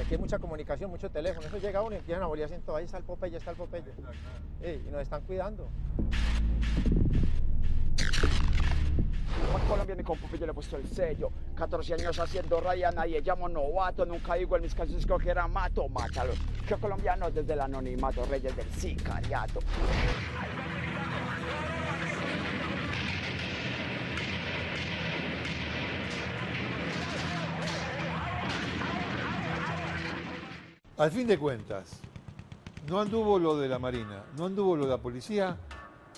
aquí hay mucha comunicación, mucho teléfono, eso llega uno y empiezan a bolearse en todo, ahí está el Popeye, está el Popeye. Y nos están cuidando. Colombia ni con Popeye le he puesto el sello. 14 años haciendo raya, nadie llamo novato. Nunca digo en mis canciones que era mato, mátalo. Que colombiano desde el anonimato, reyes del sicariato. Al fin de cuentas, no anduvo lo de la Marina, no anduvo lo de la policía,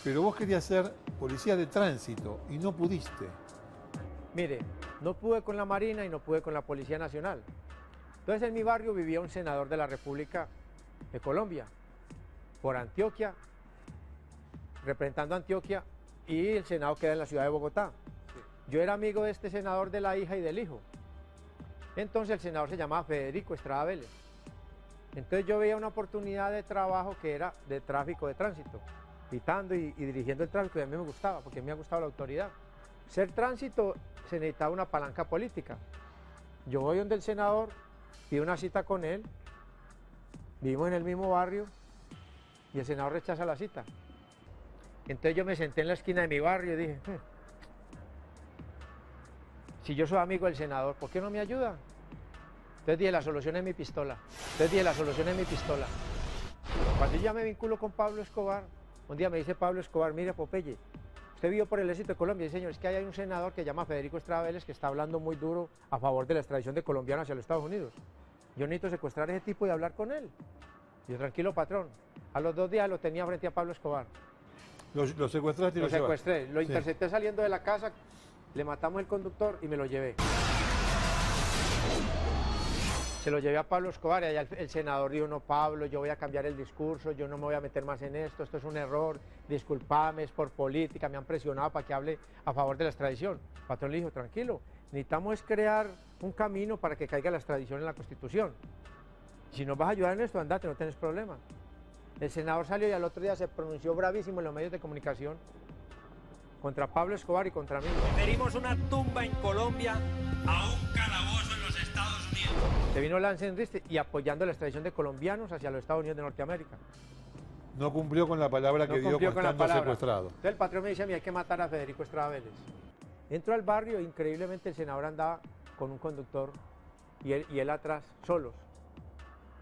pero vos querías ser policía de tránsito y no pudiste. Mire, no pude con la Marina y no pude con la Policía Nacional. Entonces en mi barrio vivía un senador de la República de Colombia, por Antioquia, representando a Antioquia, y el Senado queda en la ciudad de Bogotá. Yo era amigo de este senador de la hija y del hijo. Entonces el senador se llamaba Federico Estrada Vélez. Entonces yo veía una oportunidad de trabajo que era de tráfico de tránsito, pitando y dirigiendo el tráfico, y a mí me gustaba, porque a mí me ha gustado la autoridad. Ser tránsito se necesitaba una palanca política. Yo voy donde el senador, pido una cita con él, vivimos en el mismo barrio, y el senador rechaza la cita. Entonces yo me senté en la esquina de mi barrio y dije, si yo soy amigo del senador, ¿por qué no me ayuda? Entonces dije, la solución es mi pistola. Cuando yo ya me vinculo con Pablo Escobar, un día me dice Pablo Escobar, mire Popeye, usted vivió por el éxito de Colombia. Y dice, señor, es que hay un senador que se llama Federico Estrada Vélez que está hablando muy duro a favor de la extradición de colombianos hacia los Estados Unidos. Yo necesito secuestrar a ese tipo y hablar con él. Y yo, tranquilo, patrón. A los 2 días lo tenía frente a Pablo Escobar. Lo secuestraste y lo secuestré, lo sí. Intercepté saliendo de la casa, le matamos el conductor y me lo llevé. Se lo llevé a Pablo Escobar y allá el senador dijo, no Pablo, yo voy a cambiar el discurso, yo no me voy a meter más en esto es un error, discúlpame, es por política, me han presionado para que hable a favor de la extradición. El patrón le dijo, tranquilo, necesitamos es crear un camino para que caiga la extradición en la Constitución. Si nos vas a ayudar en esto, andate, no tienes problema. El senador salió y al otro día se pronunció bravísimo en los medios de comunicación contra Pablo Escobar y contra mí. Preferimos una tumba en Colombia a un calabozo en los Estados Unidos. Se vino Lance Enrique y apoyando la extradición de colombianos hacia los Estados Unidos de Norteamérica. No cumplió con la palabra que dio estando secuestrado. Entonces el patrón me dice a mí, hay que matar a Federico Estrada Vélez. Entro al barrio, increíblemente el senador andaba con un conductor y él atrás, solos.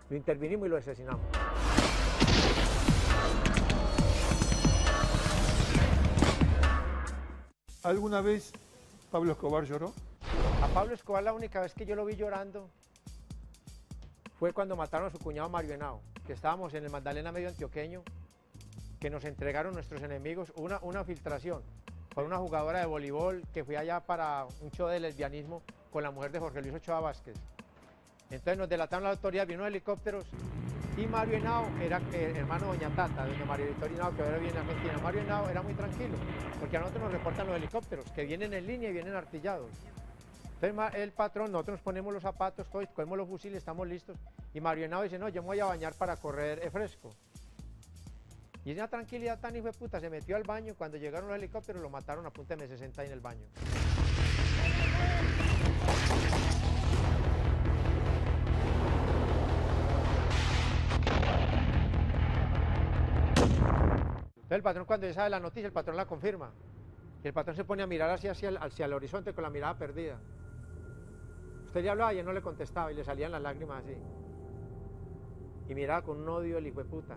Lo intervinimos y lo asesinamos. ¿Alguna vez Pablo Escobar lloró? A Pablo Escobar la única vez que yo lo vi llorando fue cuando mataron a su cuñado Mario Henao, que estábamos en el Magdalena medio antioqueño, que nos entregaron nuestros enemigos una filtración por una jugadora de voleibol que fui allá para un show de lesbianismo con la mujer de Jorge Luis Ochoa Vázquez. Entonces nos delataron la autoridad, vino helicópteros y Mario Henao era hermano de doña Tata, doña María Victoria Henao, que ahora vive en Argentina. Mario Henao era muy tranquilo, porque a nosotros nos reportan los helicópteros, que vienen en línea y vienen artillados. Entonces el patrón, nosotros nos ponemos los zapatos, todos, cogemos los fusiles, estamos listos, y Mario Henao dice, no, yo me voy a bañar para correr fresco. Y en una tranquilidad tan hijo de puta, se metió al baño, cuando llegaron los helicópteros lo mataron a punta de M60 ahí en el baño. Entonces el patrón cuando ya sabe la noticia, el patrón la confirma. Y el patrón se pone a mirar hacia el horizonte con la mirada perdida. Usted le hablaba y él no le contestaba y le salían las lágrimas así. Y miraba con un odio el hijo de puta.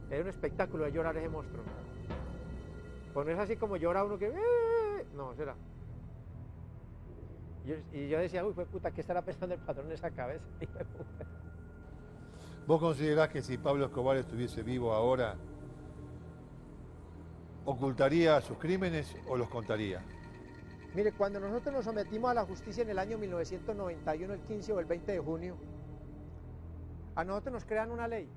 Era un espectáculo de llorar ese monstruo. Pues no es así como llora uno que... No, será. Y yo decía, uy, hijo de puta, ¿qué estará pensando el patrón en esa cabeza? Hijo de puta. ¿Vos considerás que si Pablo Escobar estuviese vivo ahora, ocultaría sus crímenes o los contaría? Mire, cuando nosotros nos sometimos a la justicia en el año 1991, el 15 o el 20 de junio, a nosotros nos crean una ley,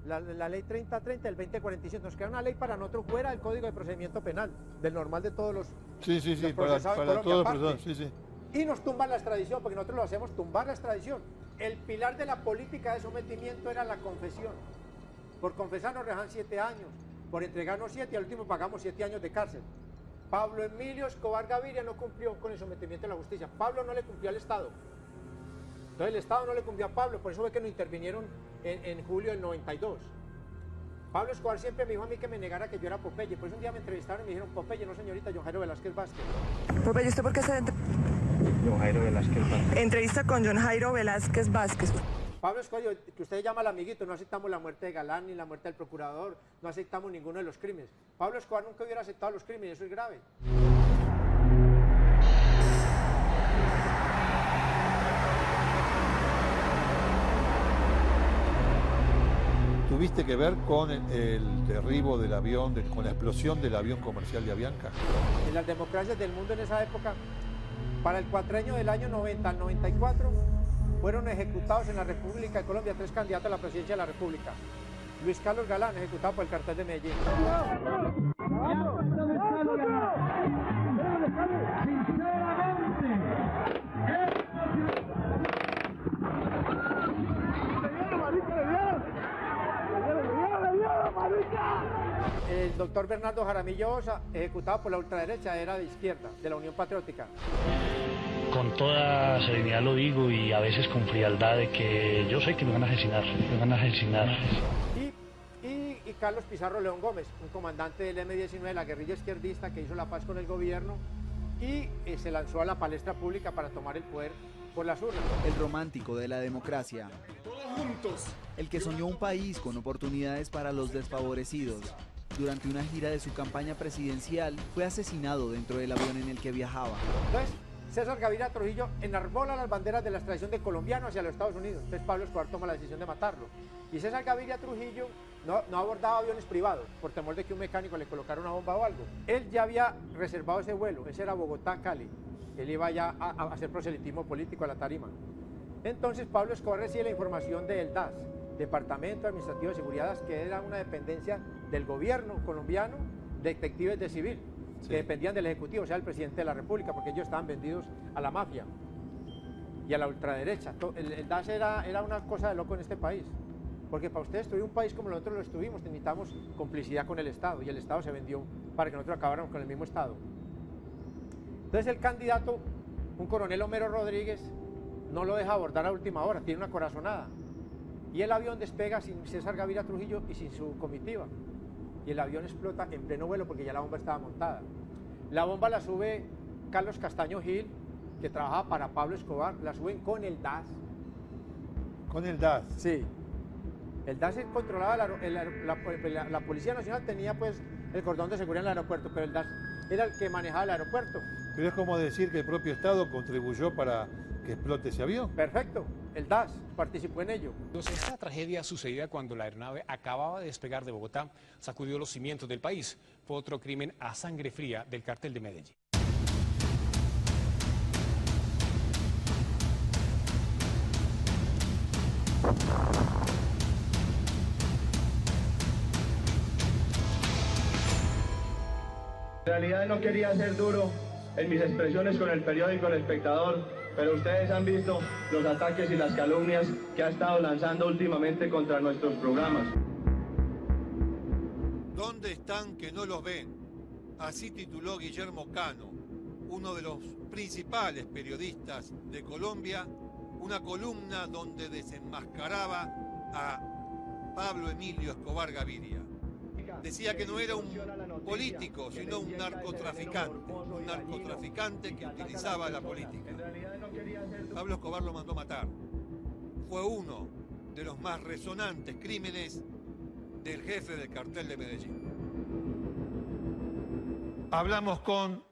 la ley 3030 del 2045, nos crean una ley para nosotros fuera del Código de Procedimiento Penal, del normal de todos los para todos, perdón, sí. Y nos tumban la extradición, porque nosotros lo hacemos tumbar la extradición. El pilar de la política de sometimiento era la confesión. Por confesar nos dejan 7 años, por entregarnos 7 y al último pagamos 7 años de cárcel. Pablo Emilio Escobar Gaviria no cumplió con el sometimiento a la justicia. Pablo no le cumplió al Estado. Entonces el Estado no le cumplió a Pablo, por eso fue que no intervinieron en julio del 92. Pablo Escobar siempre me dijo a mí que me negara que yo era Popeye, por eso un día me entrevistaron y me dijeron, Popeye, no señorita, John Jairo Velázquez Vázquez. Popeye, ¿usted por qué se John Jairo Velázquez Vázquez. entrevista con John Jairo Velázquez Vázquez? Pablo Escobar, que usted llama al amiguito, no aceptamos la muerte de Galán ni la muerte del procurador, no aceptamos ninguno de los crímenes. Pablo Escobar nunca hubiera aceptado los crímenes, eso es grave. ¿Tuviste que ver con el derribo del avión, con la explosión del avión comercial de Avianca? En las democracias del mundo en esa época, para el cuatrenio del año 90 al 94, fueron ejecutados en la República de Colombia 3 candidatos a la presidencia de la República. Luis Carlos Galán, ejecutado por el cartel de Medellín. El doctor Bernardo Jaramillo Osa, ejecutado por la ultraderecha, era de izquierda, de la Unión Patriótica. Con toda serenidad lo digo y a veces con frialdad de que yo sé que me van a asesinar, Y Carlos Pizarro León Gómez, un comandante del M-19 de la guerrilla izquierdista que hizo la paz con el gobierno y se lanzó a la palestra pública para tomar el poder por las urnas. El romántico de la democracia. Todos juntos. El que soñó un país con oportunidades para los desfavorecidos. Durante una gira de su campaña presidencial, fue asesinado dentro del avión en el que viajaba. Entonces, César Gaviria Trujillo enarbola las banderas de la extradición de colombiano hacia los Estados Unidos. Entonces Pablo Escobar toma la decisión de matarlo. Y César Gaviria Trujillo no abordaba aviones privados por temor de que un mecánico le colocara una bomba o algo. Él ya había reservado ese vuelo, ese era Bogotá-Cali. Él iba ya a hacer proselitismo político a la tarima. Entonces Pablo Escobar recibe la información del DAS, Departamento Administrativo de Seguridad, que era una dependencia del gobierno colombiano, detectives de civil, sí, que dependían del Ejecutivo, o sea, el presidente de la República, porque ellos estaban vendidos a la mafia y a la ultraderecha. El DAS era una cosa de loco en este país, porque para ustedes destruir un país como nosotros lo estuvimos, necesitamos complicidad con el Estado, y el Estado se vendió para que nosotros acabáramos con el mismo Estado. Entonces el candidato, un coronel Homero Rodríguez, no lo deja abordar a última hora, tiene una corazonada. Y el avión despega sin César Gaviria Trujillo y sin su comitiva. Y el avión explota en pleno vuelo porque ya la bomba estaba montada. La bomba la sube Carlos Castaño Gil, que trabajaba para Pablo Escobar, la suben con el DAS. ¿Con el DAS? Sí. El DAS controlaba, la Policía Nacional tenía pues el cordón de seguridad en el aeropuerto, pero el DAS era el que manejaba el aeropuerto. Pero es como decir que el propio Estado contribuyó para que explote ese avión. Perfecto, el DAS participó en ello. Esta tragedia sucedida cuando la aeronave acababa de despegar de Bogotá sacudió los cimientos del país. Fue otro crimen a sangre fría del cartel de Medellín. En realidad no quería ser duro en mis expresiones con el periódico El Espectador, pero ustedes han visto los ataques y las calumnias que ha estado lanzando últimamente contra nuestros programas. ¿Dónde están que no los ven? Así tituló Guillermo Cano, uno de los principales periodistas de Colombia, una columna donde desenmascaraba a Pablo Emilio Escobar Gaviria. Decía que no era un político, sino un narcotraficante que utilizaba la política. Pablo Escobar lo mandó matar. Fue uno de los más resonantes crímenes del jefe del cartel de Medellín. Hablamos con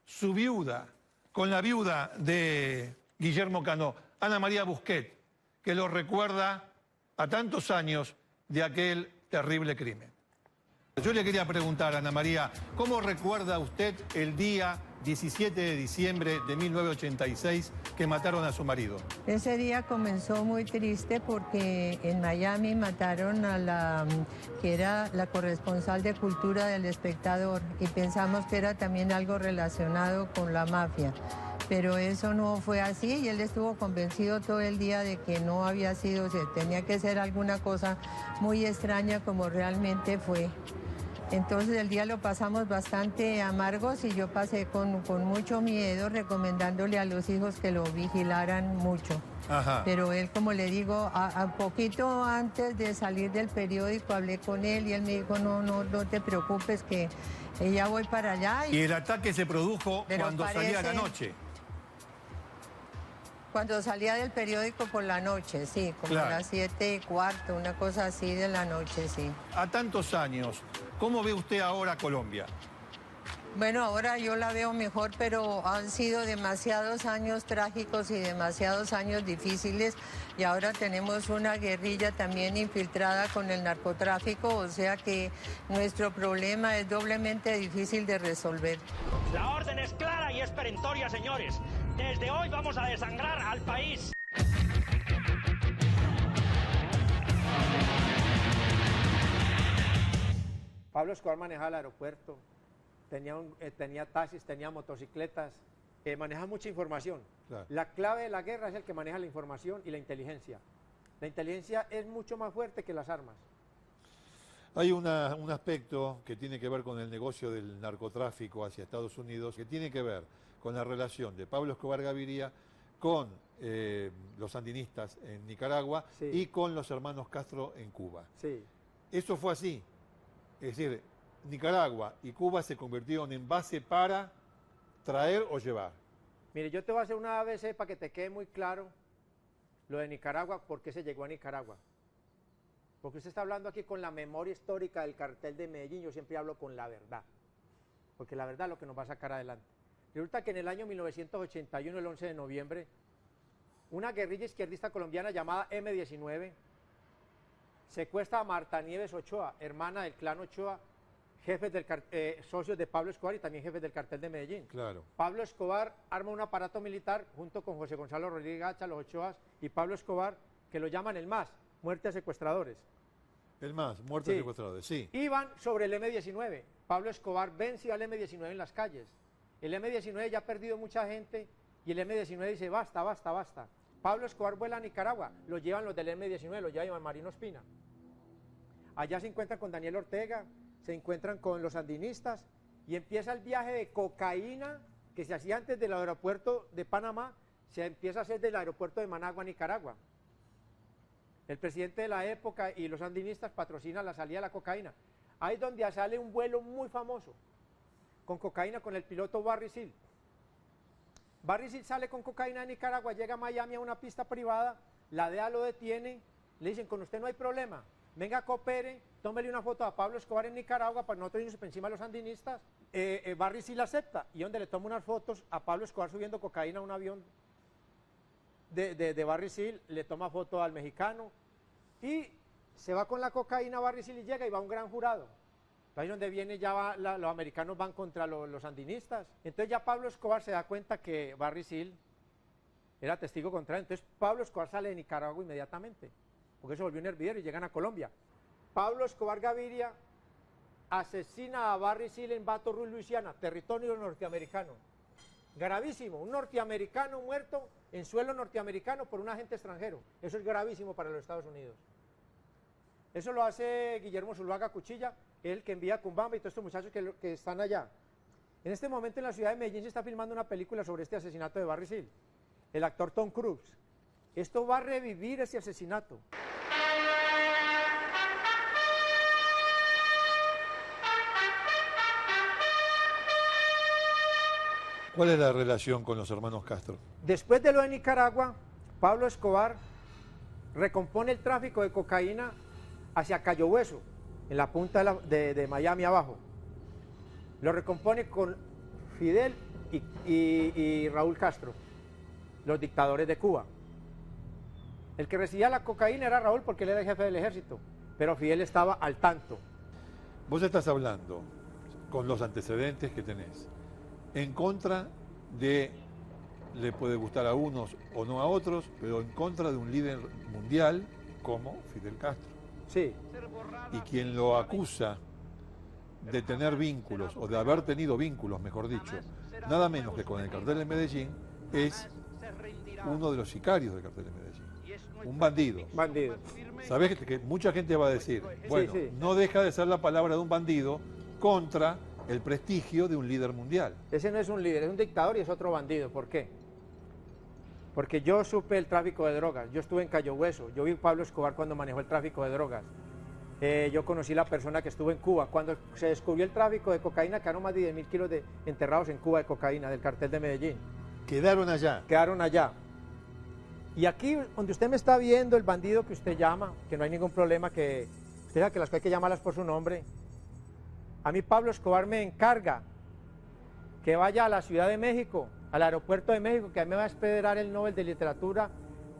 su viuda, con la viuda de Guillermo Cano, Ana María Busquet, que lo recuerda a tantos años de aquel terrible crimen. Yo le quería preguntar, Ana María, ¿cómo recuerda usted el día 17 de diciembre de 1986 que mataron a su marido? Ese día comenzó muy triste porque en Miami mataron a la que era la corresponsal de cultura del Espectador y pensamos que era también algo relacionado con la mafia. Pero eso no fue así y él estuvo convencido todo el día de que no había sido, tenía que ser alguna cosa muy extraña como realmente fue. Entonces el día lo pasamos bastante amargos y yo pasé con mucho miedo, recomendándole a los hijos que lo vigilaran mucho. Ajá. Pero él, como le digo, a poquito antes de salir del periódico hablé con él y él me dijo, no te preocupes que ya voy para allá. Y el ataque se produjo cuando salía a la noche. Cuando salía del periódico por la noche, sí, como claro. a las 7:15, una cosa así de la noche, sí. A tantos años, ¿cómo ve usted ahora Colombia? Bueno, ahora yo la veo mejor, pero han sido demasiados años trágicos y demasiados años difíciles y ahora tenemos una guerrilla también infiltrada con el narcotráfico, o sea que nuestro problema es doblemente difícil de resolver. La orden es clara y es perentoria, señores. Desde hoy vamos a desangrar al país. Pablo Escobar manejaba el aeropuerto, tenía taxis, tenía motocicletas, maneja mucha información. Claro. La clave de la guerra es el que maneja la información y la inteligencia. La inteligencia es mucho más fuerte que las armas. Hay un aspecto que tiene que ver con el negocio del narcotráfico hacia Estados Unidos, que tiene que ver con la relación de Pablo Escobar Gaviria con los sandinistas en Nicaragua, sí, y con los hermanos Castro en Cuba. Sí. Eso fue así. Es decir, Nicaragua y Cuba se convirtieron en base para traer o llevar. Mire, yo te voy a hacer una ABC para que te quede muy claro lo de Nicaragua, por qué se llegó a Nicaragua. Porque usted está hablando aquí con la memoria histórica del cartel de Medellín, yo siempre hablo con la verdad, porque la verdad es lo que nos va a sacar adelante. Resulta que en el año 1981, el 11 de noviembre, una guerrilla izquierdista colombiana llamada M-19 secuestra a Marta Nieves Ochoa, hermana del clan Ochoa, socios de Pablo Escobar y también jefes del cartel de Medellín. Claro. Pablo Escobar arma un aparato militar junto con José Gonzalo Rodríguez Gacha, los Ochoas y Pablo Escobar, que lo llaman el MAS, muerte a secuestradores. El MAS, muerte a secuestradores, sí. Iban sobre el M-19. Pablo Escobar vence al M-19 en las calles. El M-19 ya ha perdido mucha gente y el M-19 dice basta, basta, basta. Pablo Escobar vuela a Nicaragua, lo llevan los del M-19, lo llevan Marino Espina. Allá se encuentran con Daniel Ortega, se encuentran con los sandinistas y empieza el viaje de cocaína que se hacía antes del aeropuerto de Panamá, se empieza a hacer del aeropuerto de Managua, Nicaragua. El presidente de la época y los sandinistas patrocinan la salida de la cocaína. Ahí es donde sale un vuelo muy famoso, con cocaína, con el piloto Barry Seal. Barry Seal sale con cocaína de Nicaragua, llega a Miami a una pista privada, la DEA lo detiene, le dicen, con usted no hay problema, venga, coopere, tómele una foto a Pablo Escobar en Nicaragua para no tenerse encima de los sandinistas. Barry Seal acepta, y donde le toma unas fotos a Pablo Escobar subiendo cocaína a un avión de Barry Seal, le toma foto al mexicano, y se va con la cocaína a Barry Seal y llega y va un gran jurado. Ahí donde viene ya los americanos van contra los sandinistas. Entonces ya Pablo Escobar se da cuenta que Barry Seal era testigo contrario. Entonces Pablo Escobar sale de Nicaragua inmediatamente, porque se volvió un hervidero y llegan a Colombia. Pablo Escobar Gaviria asesina a Barry Seal en Baton Rouge, Luisiana, territorio norteamericano. Gravísimo, un norteamericano muerto en suelo norteamericano por un agente extranjero. Eso es gravísimo para los Estados Unidos. Eso lo hace Guillermo Zuluaga Cuchilla, él que envía a Cumbamba y todos estos muchachos que están allá. En este momento en la ciudad de Medellín se está filmando una película sobre este asesinato de Barry Seal. El actor Tom Cruise. Esto va a revivir ese asesinato. ¿Cuál es la relación con los hermanos Castro? Después de lo de Nicaragua, Pablo Escobar recompone el tráfico de cocaína hacia Cayo Hueso, en la punta de Miami abajo. Lo recompone con Fidel y Raúl Castro, los dictadores de Cuba. El que recibía la cocaína era Raúl porque él era el jefe del ejército, pero Fidel estaba al tanto. Vos estás hablando, con los antecedentes que tenés, en contra de, le puede gustar a unos o no a otros, pero en contra de un líder mundial como Fidel Castro. Sí. Y quien lo acusa de tener vínculos, o de haber tenido vínculos, mejor dicho, nada menos que con el cartel de Medellín, es uno de los sicarios del cartel de Medellín. Un bandido. Bandido. Sabés que mucha gente va a decir, bueno, no deja de ser la palabra de un bandido contra el prestigio de un líder mundial. Ese no es un líder, es un dictador y es otro bandido. ¿Por qué? Porque yo supe el tráfico de drogas, yo estuve en Cayo Hueso, yo vi a Pablo Escobar cuando manejó el tráfico de drogas. Yo conocí la persona que estuvo en Cuba. Cuando se descubrió el tráfico de cocaína, quedaron más de 10.000 kilos enterrados en Cuba de cocaína, del cartel de Medellín. Quedaron allá. Quedaron allá. Y aquí, donde usted me está viendo, el bandido que usted llama, que no hay ningún problema, que usted sabe que las cosas hay que llamarlas por su nombre. A mí Pablo Escobar me encarga que vaya a la Ciudad de México, al aeropuerto de México, que a mí me va a esperar el Nobel de Literatura,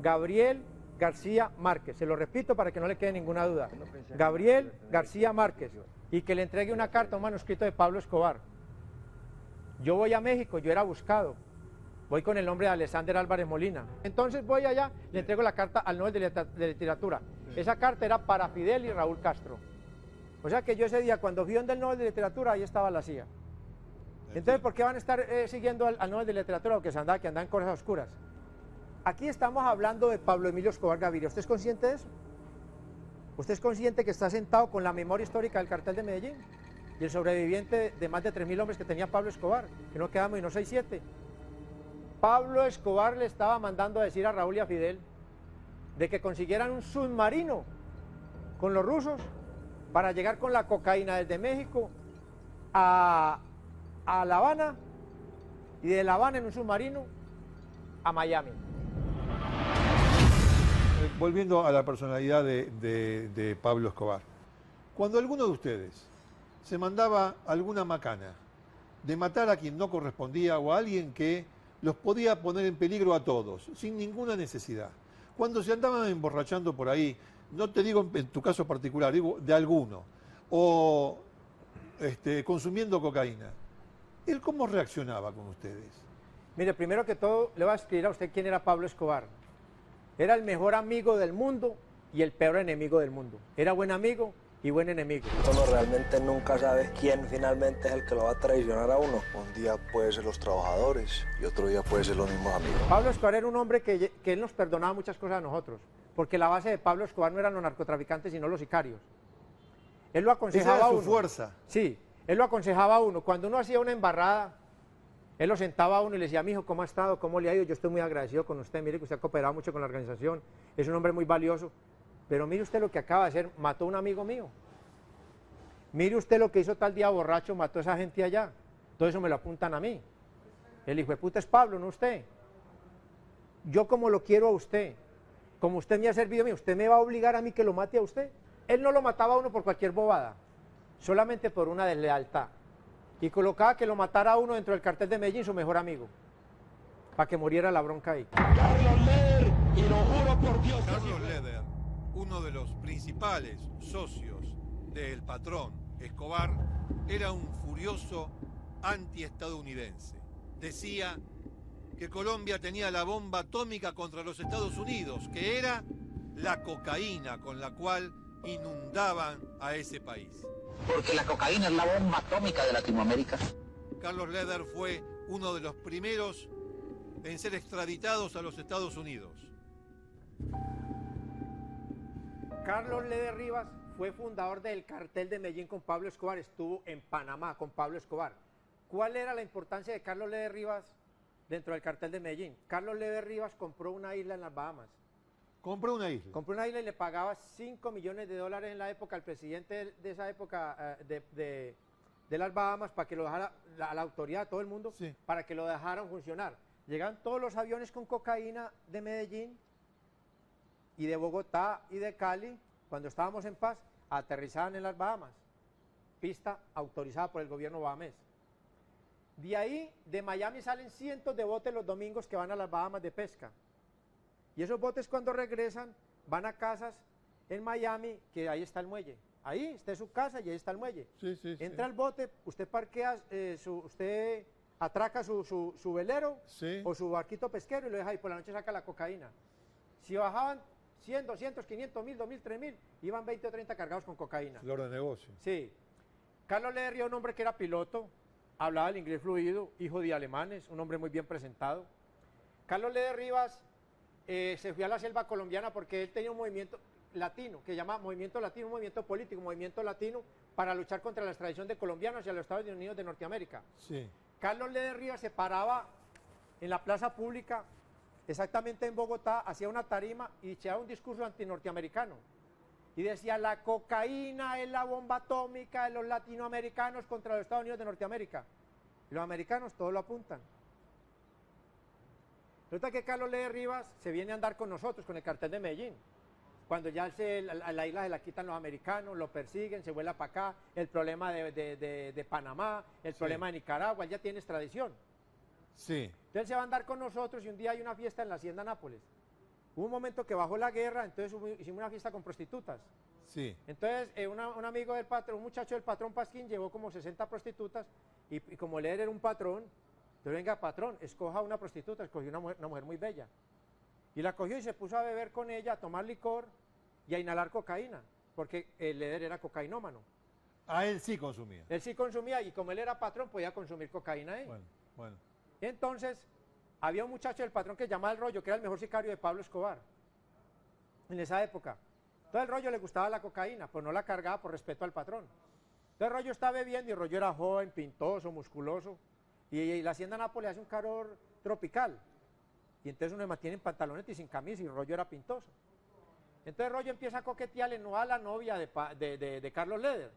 Gabriel García Márquez. Se lo repito para que no le quede ninguna duda. Gabriel García Márquez. Y que le entregue una carta, un manuscrito de Pablo Escobar. Yo voy a México, yo era buscado. Voy con el nombre de Alexander Álvarez Molina. Entonces voy allá, le entrego la carta al Nobel de Literatura. Esa carta era para Fidel y Raúl Castro. O sea que yo ese día, cuando fui donde el Nobel de Literatura, ahí estaba la CIA. Entonces, ¿por qué van a estar siguiendo al Nobel de Literatura o que andan en cosas oscuras? Aquí estamos hablando de Pablo Emilio Escobar Gaviria. ¿Usted es consciente de eso? ¿Usted es consciente que está sentado con la memoria histórica del cartel de Medellín? Y el sobreviviente de más de 3.000 hombres que tenía Pablo Escobar, que no quedamos y no 6, 7. Pablo Escobar le estaba mandando a decir a Raúl y a Fidel de que consiguieran un submarino con los rusos para llegar con la cocaína desde México a La Habana y de La Habana en un submarino a Miami. Volviendo a la personalidad de Pablo Escobar, cuando alguno de ustedes se mandaba alguna macana de matar a quien no correspondía o a alguien que los podía poner en peligro a todos, sin ninguna necesidad, cuando se andaban emborrachando por ahí, no te digo en tu caso particular, digo de alguno, o consumiendo cocaína, ¿él cómo reaccionaba con ustedes? Mire, primero que todo, le voy a escribir a usted quién era Pablo Escobar. Era el mejor amigo del mundo y el peor enemigo del mundo. Era buen amigo y buen enemigo. Uno realmente nunca sabe quién finalmente es el que lo va a traicionar a uno. Un día puede ser los trabajadores y otro día puede ser los mismos amigos. Pablo Escobar era un hombre que él nos perdonaba muchas cosas a nosotros, porque la base de Pablo Escobar no eran los narcotraficantes, sino los sicarios. Él lo aconsejaba Esa era a su uno. fuerza. Sí, él lo aconsejaba a uno. Cuando uno hacía una embarrada, él lo sentaba a uno y le decía, mijo, ¿cómo ha estado? ¿Cómo le ha ido? Yo estoy muy agradecido con usted, mire que usted ha cooperado mucho con la organización, es un hombre muy valioso, pero mire usted lo que acaba de hacer, mató a un amigo mío. Mire usted lo que hizo tal día borracho, mató a esa gente allá. Todo eso me lo apuntan a mí. El hijo de puta es Pablo, no usted. Yo como lo quiero a usted, como usted me ha servido a mí, ¿usted me va a obligar a mí que lo mate a usted? Él no lo mataba a uno por cualquier bobada, solamente por una deslealtad. Y colocaba que lo matara a uno dentro del cartel de Medellín, su mejor amigo, para que muriera la bronca ahí. Carlos Leder, y lo juro por Dios. Carlos Leder, uno de los principales socios del patrón Escobar, era un furioso antiestadounidense. Decía que Colombia tenía la bomba atómica contra los Estados Unidos, que era la cocaína con la cual inundaban a ese país. Porque la cocaína es la bomba atómica de Latinoamérica. Carlos Leder fue uno de los primeros en ser extraditados a los Estados Unidos. Carlos Leder Rivas fue fundador del cartel de Medellín con Pablo Escobar, estuvo en Panamá con Pablo Escobar. ¿Cuál era la importancia de Carlos Leder Rivas dentro del cartel de Medellín? Carlos Leder Rivas compró una isla en las Bahamas. ¿Compró una isla? Compró una isla y le pagaba $5 millones en la época al presidente de esa época de las Bahamas para que lo dejara, a la autoridad, todo el mundo, sí, para que lo dejaran funcionar. Llegaban todos los aviones con cocaína de Medellín y de Bogotá y de Cali, cuando estábamos en paz, aterrizaban en las Bahamas. Pista autorizada por el gobierno bahamés. De ahí, de Miami salen cientos de botes los domingos que van a las Bahamas de pesca. Y esos botes cuando regresan van a casas en Miami, que ahí está el muelle. Ahí está su casa y ahí está el muelle. Sí, sí, entra al bote, usted parquea, usted atraca su velero, sí, o su barquito pesquero y lo deja ahí, por la noche saca la cocaína. Si bajaban 100, 200, 500, 1000, 2000, 3000, iban 20 o 30 cargados con cocaína. Flor de negocio. Sí. Carlos Leder Rivas, un hombre que era piloto, hablaba el inglés fluido, hijo de alemanes, un hombre muy bien presentado. Carlos Leder Rivas se fue a la selva colombiana porque él tenía un movimiento. latino, que se llama Movimiento Latino, un movimiento político, movimiento latino para luchar contra la extradición de colombianos hacia los Estados Unidos de Norteamérica. Sí. Carlos Leder Rivas se paraba en la plaza pública, exactamente en Bogotá, hacía una tarima y echaba un discurso antinorteamericano. Y decía, la cocaína es la bomba atómica de los latinoamericanos contra los Estados Unidos de Norteamérica. Y los americanos todos lo apuntan. Resulta que Carlos Leder Rivas se viene a andar con nosotros, con el cartel de Medellín. Cuando ya la isla se la quitan los americanos, lo persiguen, se vuela para acá, el problema de Panamá, el problema de Nicaragua, él ya tiene extradición. Sí. Entonces se va a andar con nosotros y un día hay una fiesta en la Hacienda Nápoles. Hubo un momento que bajó la guerra, entonces hicimos una fiesta con prostitutas. Sí. Entonces un amigo del patrón, un muchacho del patrón Pasquín llevó como 60 prostitutas y como Leder era un patrón, entonces venga patrón, escoja una prostituta, escogió una mujer muy bella. Y la cogió y se puso a beber con ella, a tomar licor y a inhalar cocaína, porque el Leder era cocainómano. Ah, él sí consumía. Él sí consumía y como él era patrón podía consumir cocaína ahí. Bueno. Entonces, había un muchacho del patrón que se llamaba El Rollo, que era el mejor sicario de Pablo Escobar en esa época. Entonces El Rollo le gustaba la cocaína, pues no la cargaba por respeto al patrón. Entonces El Rollo estaba bebiendo y El Rollo era joven, pintoso, musculoso, y la Hacienda Nápoles hace un calor tropical. Y entonces uno se mantiene en pantaloneta y sin camisa y El Rollo era pintoso. Entonces El Rollo empieza a coquetearle no a la novia de Carlos Leder,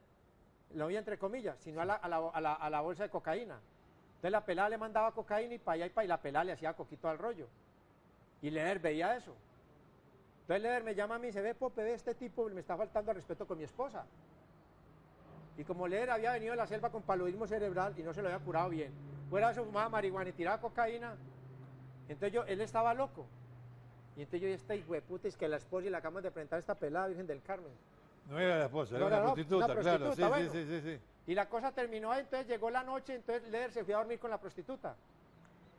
la novia entre comillas, sino a la bolsa de cocaína. Entonces la pelada le mandaba cocaína y para allá y para allá, y la pelada le hacía coquito al Rollo. Y Leder veía eso. Entonces Leder me llama a mí y dice, ve Pope, ve este tipo, me está faltando al respeto con mi esposa. Y como Leder había venido de la selva con paludismo cerebral y no se lo había curado bien, fuera eso fumaba marihuana y tiraba cocaína, entonces él estaba loco. Y entonces yo, este hijo de puta, es que la esposa y la acabamos de presentar a esta pelada Virgen del Carmen. No era la esposa, era una prostituta, claro. Sí, bueno. sí. Y la cosa terminó ahí, entonces llegó la noche, entonces Leder se fue a dormir con la prostituta.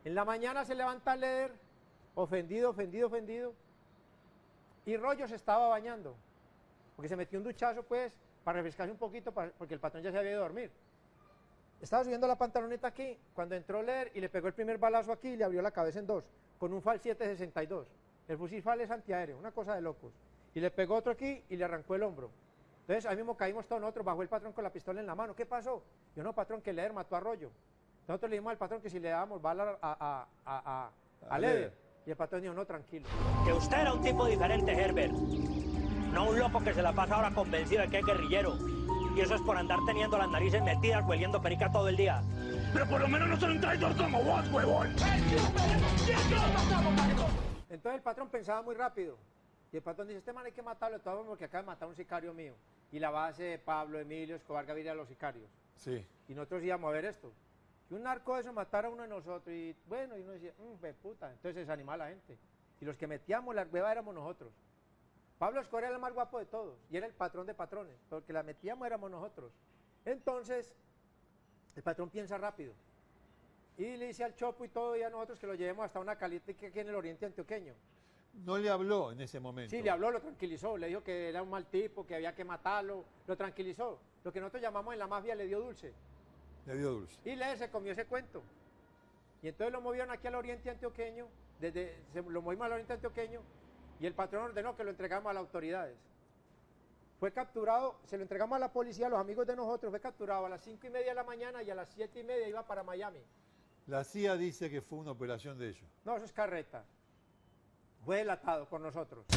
En la mañana se levanta Leder, ofendido, y Rollo se estaba bañando, porque se metió un duchazo, pues, para refrescarse un poquito, porque el patrón ya se había ido a dormir. Estaba subiendo la pantaloneta aquí, cuando entró Leder y le pegó el primer balazo aquí y le abrió la cabeza en dos, con un FAL 762. El fusil FAL es antiaéreo, una cosa de locos. Y le pegó otro aquí y le arrancó el hombro. Entonces ahí mismo caímos todos nosotros, bajó el patrón con la pistola en la mano. ¿Qué pasó? Yo, no, patrón, que Leder mató a Rollo. Nosotros le dijimos al patrón que si le dábamos bala a Leder. Y el patrón dijo, no, tranquilo. Que usted era un tipo diferente, Herbert. No un loco que se la pasa ahora convencido de que es guerrillero. Y eso es por andar teniendo las narices metidas hueliendo perica todo el día. Pero por lo menos no soy un traidor como vos, huevón. Entonces el patrón pensaba muy rápido. Y el patrón dice, este man hay que matarlo de todo porque acaba de matar a un sicario mío. Y la base de Pablo, Emilio, Escobar Gaviria, los sicarios. Sí. Y nosotros íbamos a ver esto. Que un narco de eso matara a uno de nosotros. Y bueno, y uno decía, puta. Entonces se desanimaba la gente. Y los que metíamos la hueva éramos nosotros. Pablo Escobar era el más guapo de todos. Y era el patrón de patrones. Porque la metíamos éramos nosotros. Entonces, el patrón piensa rápido. Y le dice al Chopo y todo, y a nosotros que lo llevemos hasta una calita que aquí en el oriente antioqueño. No le habló en ese momento. Sí, le habló, lo tranquilizó, le dijo que era un mal tipo, que había que matarlo, lo tranquilizó. Lo que nosotros llamamos en la mafia le dio dulce. Le dio dulce. Y Leder se comió ese cuento. Y entonces lo movieron aquí al oriente antioqueño, lo movimos al oriente antioqueño, y el patrón ordenó que lo entregamos a las autoridades. Fue capturado, se lo entregamos a la policía, a los amigos de nosotros, fue capturado a las 5:30 de la mañana y a las 7:30 iba para Miami. La CIA dice que fue una operación de ellos. No, eso es carreta. Fue delatado por nosotros.